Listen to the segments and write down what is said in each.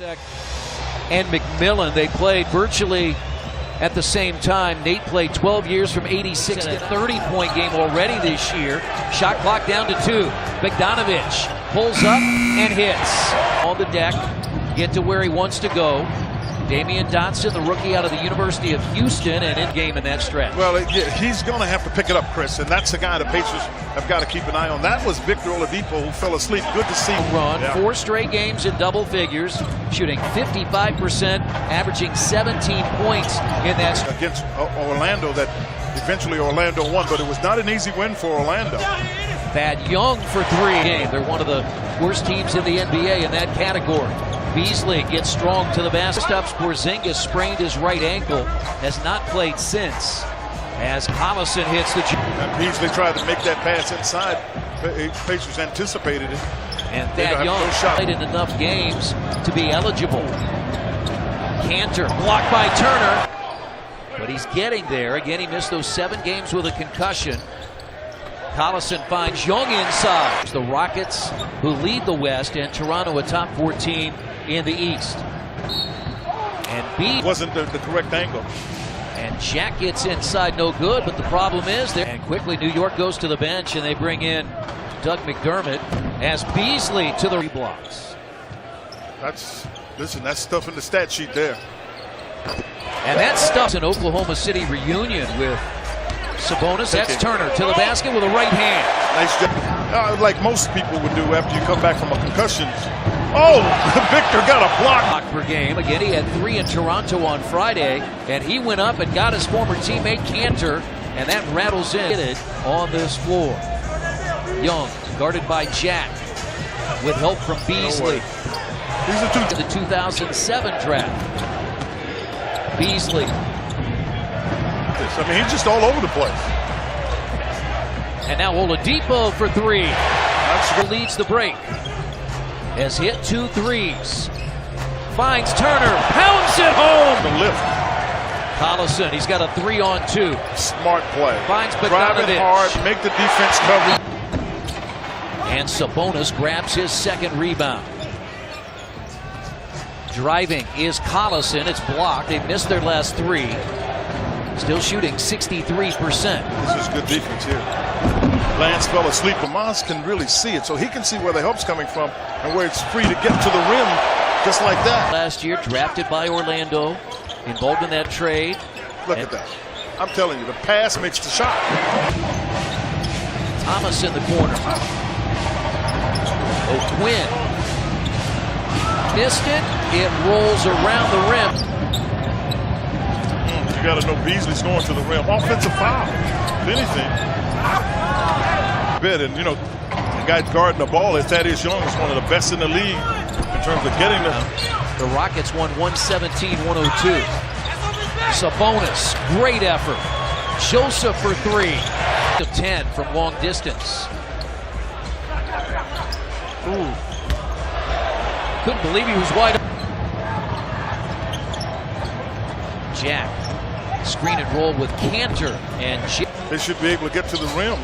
And McMillan, they played virtually at the same time. Nate played 12 years from 86 to 30-point game already this year. Shot clock down to 2. Bogdanovich pulls up and hits. On the deck, get to where he wants to go. Damian Dotson, the rookie out of the University of Houston, and in game in that stretch. Well, yeah, he's going to have to pick it up, Chris, and that's the guy the Pacers have got to keep an eye on. That was Victor Oladipo who fell asleep. Good to see. Run, 4 straight games in double figures, shooting 55%, averaging 17 points in that against Orlando. That eventually Orlando won, but it was not an easy win for Orlando. Thad Young for 3 game. They're one of the worst teams in the NBA in that category. Beasley gets strong to the basket. Stops Porzingis sprained his right ankle, has not played since. As Collison hits the and Beasley tried to make that pass inside. Pacers anticipated it. And Thad Young played in enough games to be eligible. Cantor blocked by Turner, but he's getting there. Again, he missed those 7 games with a concussion. Collison finds Young inside. The Rockets, who lead the West, and Toronto atop 14 in the East. And B wasn't the correct angle. And Jack gets inside, no good, but the problem is there. And quickly New York goes to the bench and they bring in Doug McDermott as Beasley to the blocks. That's stuff in the stat sheet there. And that stuff's an Oklahoma City reunion with Sabonis. That's Turner to the basket with a right hand. Nice job. Like most people would do after you come back from a concussion. Oh, Victor got a block per game. Again, he had 3 in Toronto on Friday, and he went up and got his former teammate Cantor, and that rattles in on this floor. Young guarded by Jack with help from Beasley. These are to the 2007 draft. Beasley. I mean, he's just all over the place. And now Oladipo for 3. Leads the break. Has hit 2 threes. Finds Turner. Pounds it home. The lift. Collison, he's got a 3-on-2. Smart play. Finds Drive it Bogdanovich. hard. Make the defense cover. And Sabonis grabs his 2nd rebound. Driving is Collison. It's blocked. They missed their last 3. Still shooting 63%. This is good defense here. Lance fell asleep, but Miles can really see it, so he can see where the help's coming from and where it's free to get to the rim just like that. Last year, drafted by Orlando, involved in that trade. Look at that. I'm telling you, the pass makes the shot. Thomas in the corner. O'Quinn. Missed it. It rolls around the rim. You got to know Beasley's going to the rim. Offensive foul. If anything. And, you know, the guy guarding the ball is Thaddeus Young, is one of the best in the league in terms of getting them. The Rockets won 117-102. Sabonis, great effort. Joseph for 3. To 10 from long distance. Ooh. Couldn't believe he was wide open. Jack. Screen and roll with Cantor and they should be able to get to the rim.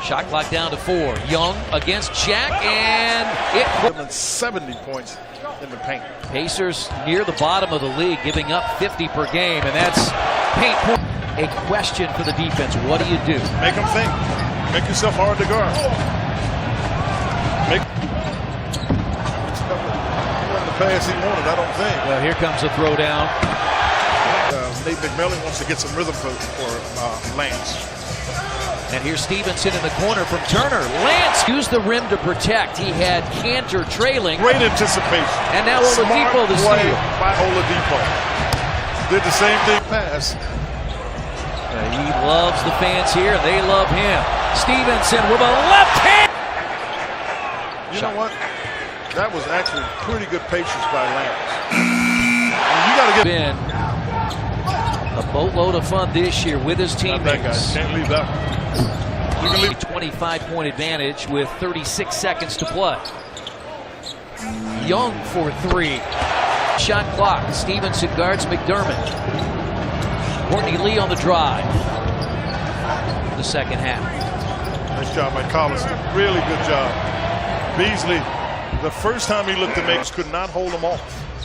Shot clock down to 4. Young against Jack, and it 70 points in the paint. Pacers near the bottom of the league, giving up 50 per game, and that's paint point. A question for the defense. What do you do? Make them think. Make yourself hard to guard. Make the pass he wanted, I don't think. Well, here comes a throwdown. Nate McMillan wants to get some rhythm for Lance. And here's Stevenson in the corner from Turner. Lance used the rim to protect. He had Cantor trailing. Great anticipation. And now Oladipo the steal. By Oladipo. Did the same thing pass. He loves the fans here. They love him. Stevenson with a left hand. You know what? That was actually pretty good patience by Lance. You got to get in. A boatload of fun this year with his teammates. Can't leave that one. You can leave. 25-point advantage with 36 seconds to play. Young for 3. Shot clock. Stevenson guards McDermott. Courtney Lee on the drive. The second half. Nice job by Collison. Really good job. Beasley The first time he looked at Knicks, could not hold them off.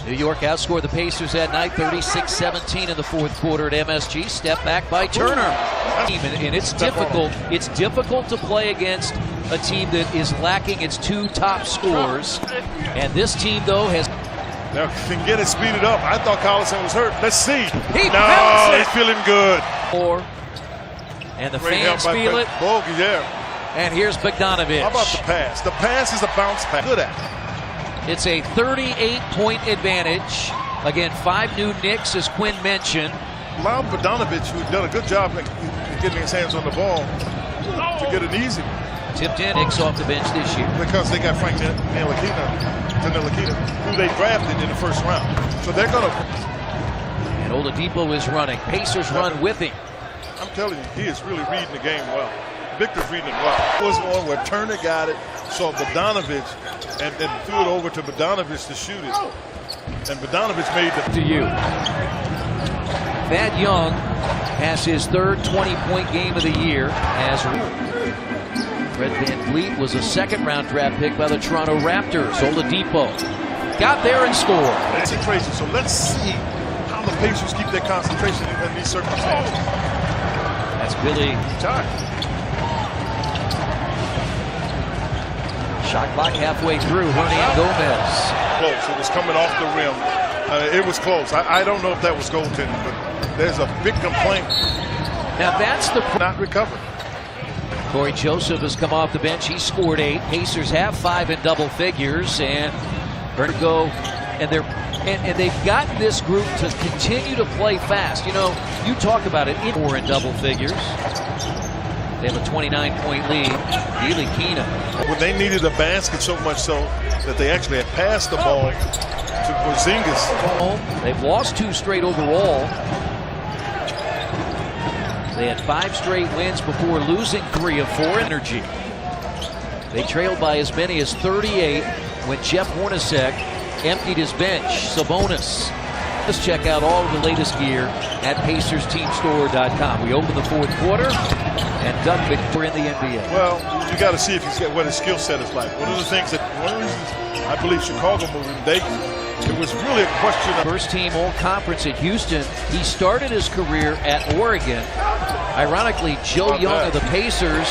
New York outscored the Pacers that night 36-17 in the fourth quarter at MSG. Step back by Turner. And it's difficult. It's difficult to play against a team that is lacking its two top scorers. And this team, though, has... Now can get it speeded up. I thought Collison was hurt. Let's see. He's feeling good. And the Great fans feel it. Bogey there. And here's Bogdanović. How about the pass? The pass is a bounce pass. Good at it. It's a 38-point advantage. Again, 5 new Knicks, as Quinn mentioned. Allowed Bogdanović, who's done a good job in getting his hands on the ball, to get an easy one. Tipped in, Knicks off the bench this year. Because they got Frank Ntilikina, who they drafted in the first round. So they're going to... And Oladipo is running. Pacers run with him. I'm telling you, he is really reading the game well. Victor's reading it well. It was one where Turner got it, saw Bogdanović, and threw it over to Bogdanović to shoot it. And Bogdanović made the... To you. Thad Young has his third 20-point game of the year as Fred VanVleet was a second-round draft pick by the Toronto Raptors. Oladipo got there and scored. Concentration. So let's see how the Pacers keep their concentration in these circumstances. That's Billy. Shot clock halfway through. Hernan Gomez. Close. It was coming off the rim. It was close. I don't know if that was goaltending, but there's a big complaint. Now that's the... Not recovered. Corey Joseph has come off the bench. He scored 8. Pacers have 5 in double figures, and Vertigo, and they've gotten this group to continue to play fast. You know, you talk about it, 4 in double figures. They have a 29-point lead. Ntilikina. When they needed a basket so much so that they actually had passed the ball to Porzingis. They've lost 2 straight overall. They had 5 straight wins before losing 3 of 4. Energy. They trailed by as many as 38 when Jeff Hornacek emptied his bench. Sabonis. Let's check out all of the latest gear at PacersTeamStore.com. We open the fourth quarter, and Doug Victor in the NBA. Well, you got to see if he's got what his skill set is like. One of the reasons I believe Chicago moved in Dayton, it was really a question of... First team all-conference at Houston. He started his career at Oregon. Ironically, Joe Young of the Pacers.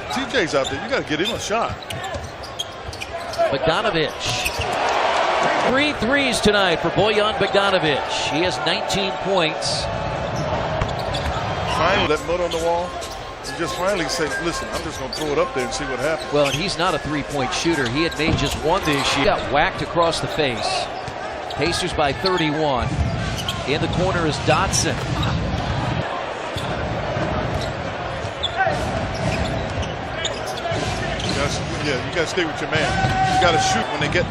TJ's out there. You got to get him a shot. Bogdanović. 3 threes tonight for Bojan Bogdanović. He has 19 points. Finally, that mud on the wall. And just finally say, listen, I'm just going to throw it up there and see what happens. Well, and he's not a three-point shooter. He had made just 1 this year. He got whacked across the face. Pacers by 31. In the corner is Dotson. You got to stay with your man. You got to shoot when they get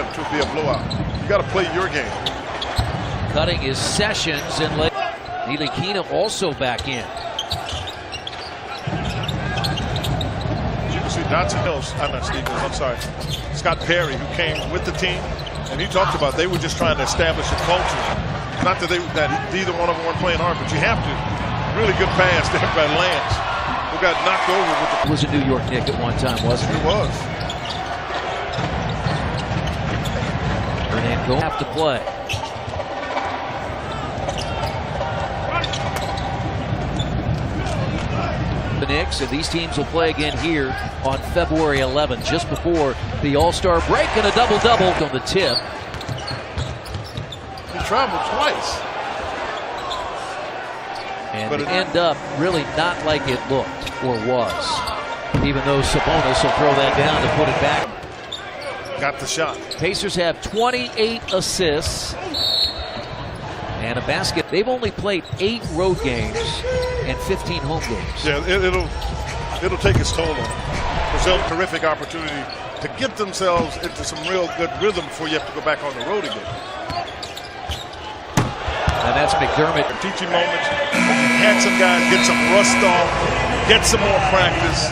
him to be a blowout. You got to play your game. Cutting is Sessions, and Ntilikina also back in. You can see Dotson knows. I'm not Stevens. I'm sorry. Scott Perry, who came with the team, and he talked about they were just trying to establish a culture. Not that either one of them weren't playing hard, but you have to. Really good pass there by Lance, who got knocked over with the... Was a New York Knick at one time, wasn't it? It was. Hernan Gomez have to play. The Knicks, and these teams will play again here on February 11th, just before the All-Star break, and a double-double on the tip. He traveled twice. And it end up really not like it looked or was, even though Sabonis will throw that down to put it back. Got the shot. Pacers have 28 assists and a basket. They've only played 8 road games and 15 home games. Yeah, it'll take its toll on them. Brazil, terrific opportunity to get themselves into some real good rhythm before you have to go back on the road again. And that's McDermott. Teaching moments. Had some guys get some rust off, get some more practice.